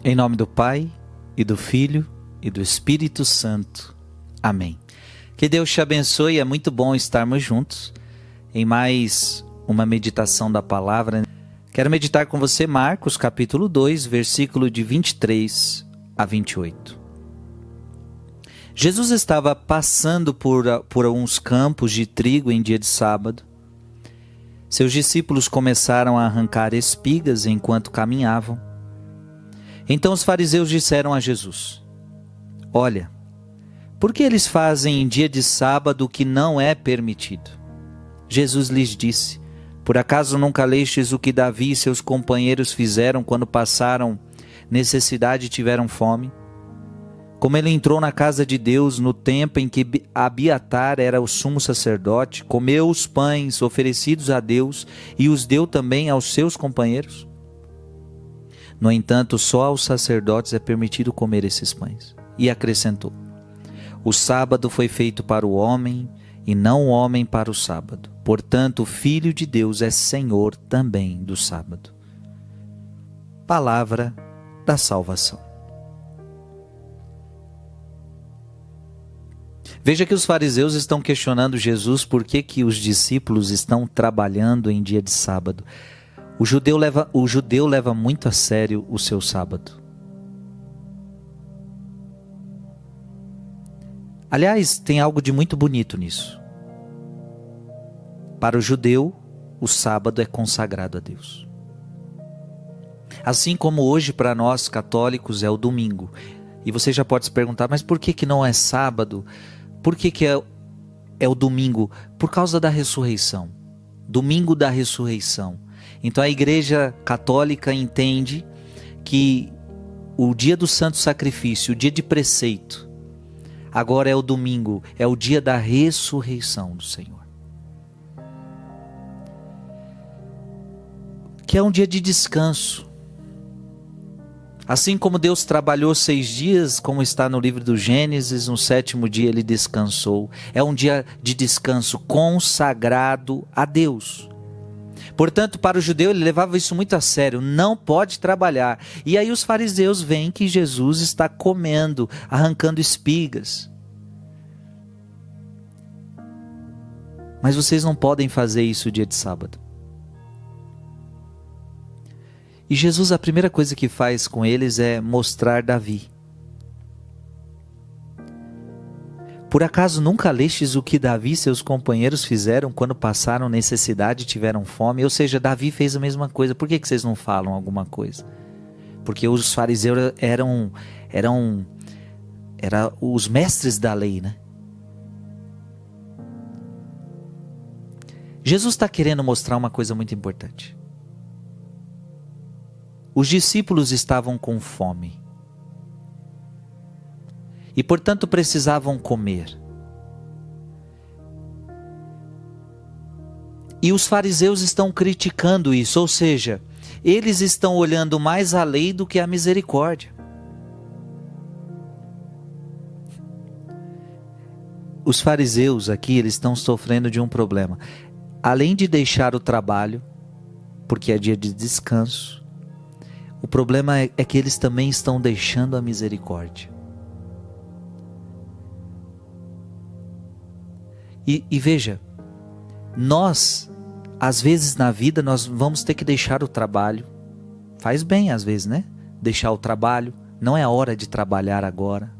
Em nome do Pai, e do Filho, e do Espírito Santo. Amém. Que Deus te abençoe, é muito bom estarmos juntos em mais uma meditação da palavra. Quero meditar com você Marcos capítulo 2, versículo de 23 a 28. Jesus estava passando por alguns campos de trigo em dia de sábado. Seus discípulos começaram a arrancar espigas enquanto caminhavam. Então os fariseus disseram a Jesus: Olha, por que eles fazem em dia de sábado o que não é permitido? Jesus lhes disse: Por acaso nunca lestes o que Davi e seus companheiros fizeram quando passaram necessidade e tiveram fome? Como ele entrou na casa de Deus no tempo em que Abiatar era o sumo sacerdote, comeu os pães oferecidos a Deus e os deu também aos seus companheiros? No entanto, só aos sacerdotes é permitido comer esses pães. E acrescentou: O sábado foi feito para o homem e não o homem para o sábado. Portanto, o Filho de Deus é Senhor também do sábado. Palavra da salvação. Veja que os fariseus estão questionando Jesus por que os discípulos estão trabalhando em dia de sábado. O judeu leva muito a sério o seu sábado. Aliás, tem algo de muito bonito nisso. Para o judeu, o sábado é consagrado a Deus. Assim como hoje para nós católicos é o domingo. E você já pode se perguntar, mas por que não é sábado? Por que é o domingo? Por causa da ressurreição. Domingo da ressurreição. Então a Igreja Católica entende que o dia do Santo Sacrifício, o dia de preceito, agora é o domingo, é o dia da ressurreição do Senhor. Que é um dia de descanso. Assim como Deus trabalhou 6 dias, como está no livro do Gênesis, no 7º dia ele descansou. É um dia de descanso consagrado a Deus. Portanto, para o judeu ele levava isso muito a sério, não pode trabalhar. E aí os fariseus veem que Jesus está comendo, arrancando espigas. Mas vocês não podem fazer isso dia de sábado. E Jesus, a primeira coisa que faz com eles é mostrar Davi. Por acaso nunca lestes o que Davi e seus companheiros fizeram quando passaram necessidade e tiveram fome? Ou seja, Davi fez a mesma coisa. Por que vocês não falam alguma coisa? Porque os fariseus eram os mestres da lei, né? Jesus está querendo mostrar uma coisa muito importante. Os discípulos estavam com fome. E portanto precisavam comer. E os fariseus estão criticando isso, ou seja, eles estão olhando mais a lei do que a misericórdia. Os fariseus aqui, eles estão sofrendo de um problema. Além de deixar o trabalho, porque é dia de descanso, o problema é que eles também estão deixando a misericórdia. E veja, nós, às vezes na vida, nós vamos ter que deixar o trabalho. Faz bem às vezes, né? Deixar o trabalho, não é a hora de trabalhar agora.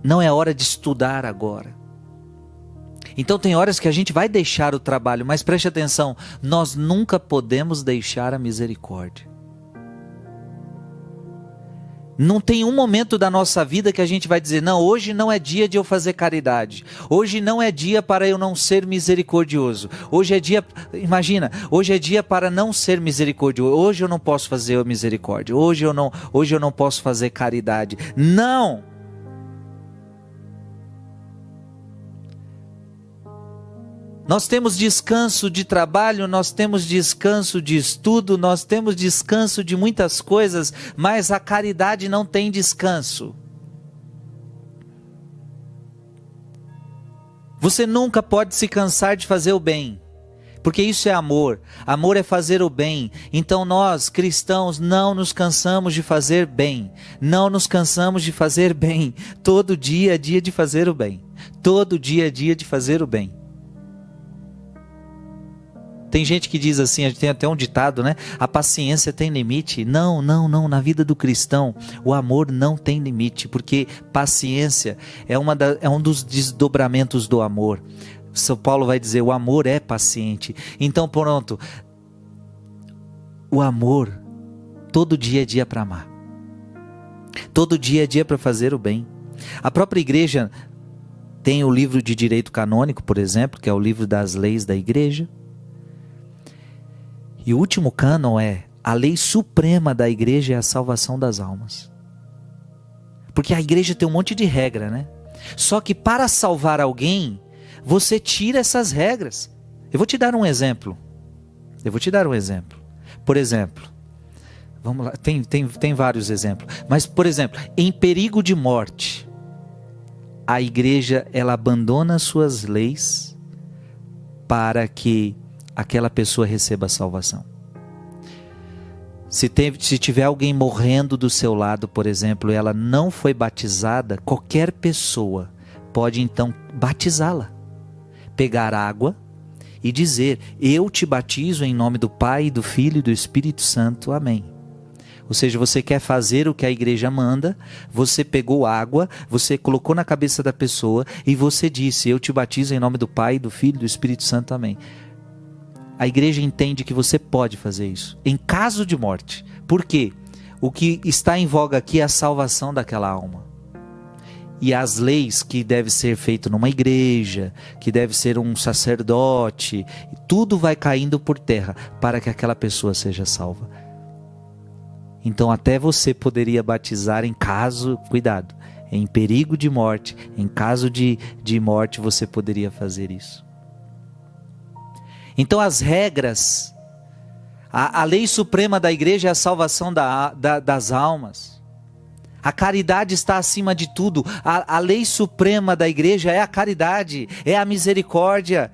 Não é a hora de estudar agora. Então tem horas que a gente vai deixar o trabalho, mas preste atenção, nós nunca podemos deixar a misericórdia. Não tem um momento da nossa vida que a gente vai dizer, não, hoje não é dia de eu fazer caridade. Hoje não é dia para eu não ser misericordioso. Hoje é dia, imagina, hoje é dia para não ser misericordioso. Hoje eu não posso fazer a misericórdia. Hoje eu não posso fazer caridade. Não! Nós temos descanso de trabalho, nós temos descanso de estudo, nós temos descanso de muitas coisas, mas a caridade não tem descanso. Você nunca pode se cansar de fazer o bem. Porque isso é amor. Amor é fazer o bem. Então nós, cristãos, não nos cansamos de fazer bem. Não nos cansamos de fazer bem. Todo dia é dia de fazer o bem. Todo dia é dia de fazer o bem. Tem gente que diz assim, a gente tem até um ditado, né? A paciência tem limite. Não. Na vida do cristão, o amor não tem limite. Porque paciência é um dos desdobramentos do amor. São Paulo vai dizer, o amor é paciente. Então pronto, o amor, todo dia é dia para amar. Todo dia é dia para fazer o bem. A própria igreja tem o livro de direito canônico, por exemplo, que é o livro das leis da igreja. E o último cânon é, a lei suprema da igreja é a salvação das almas. Porque a igreja tem um monte de regra, né? Só que para salvar alguém, você tira essas regras. Eu vou te dar um exemplo. Por exemplo, vamos lá, tem vários exemplos. Mas, por exemplo, em perigo de morte, a igreja ela abandona suas leis para que aquela pessoa receba a salvação. Se tiver alguém morrendo do seu lado, por exemplo, e ela não foi batizada, qualquer pessoa pode então batizá-la. Pegar água e dizer, eu te batizo em nome do Pai, do Filho e do Espírito Santo, amém. Ou seja, você quer fazer o que a igreja manda, você pegou água, você colocou na cabeça da pessoa e você disse, eu te batizo em nome do Pai, do Filho e do Espírito Santo, amém. A igreja entende que você pode fazer isso, em caso de morte. Por quê? O que está em voga aqui é a salvação daquela alma. E as leis que deve ser feito numa igreja, que deve ser um sacerdote, tudo vai caindo por terra para que aquela pessoa seja salva. Então até você poderia batizar em caso, cuidado, em perigo de morte, em caso de morte você poderia fazer isso. Então as regras, a lei suprema da igreja é a salvação das almas. A caridade está acima de tudo. A lei suprema da igreja é a caridade, é a misericórdia.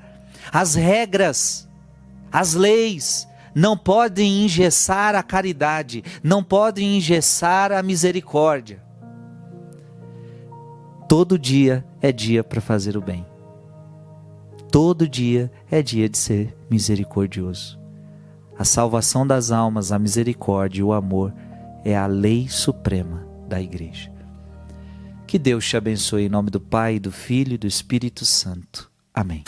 As regras, as leis não podem engessar a caridade, não podem engessar a misericórdia. Todo dia é dia para fazer o bem. Todo dia é dia de ser misericordioso. A salvação das almas, a misericórdia e o amor é a lei suprema da igreja. Que Deus te abençoe em nome do Pai, do Filho e do Espírito Santo. Amém.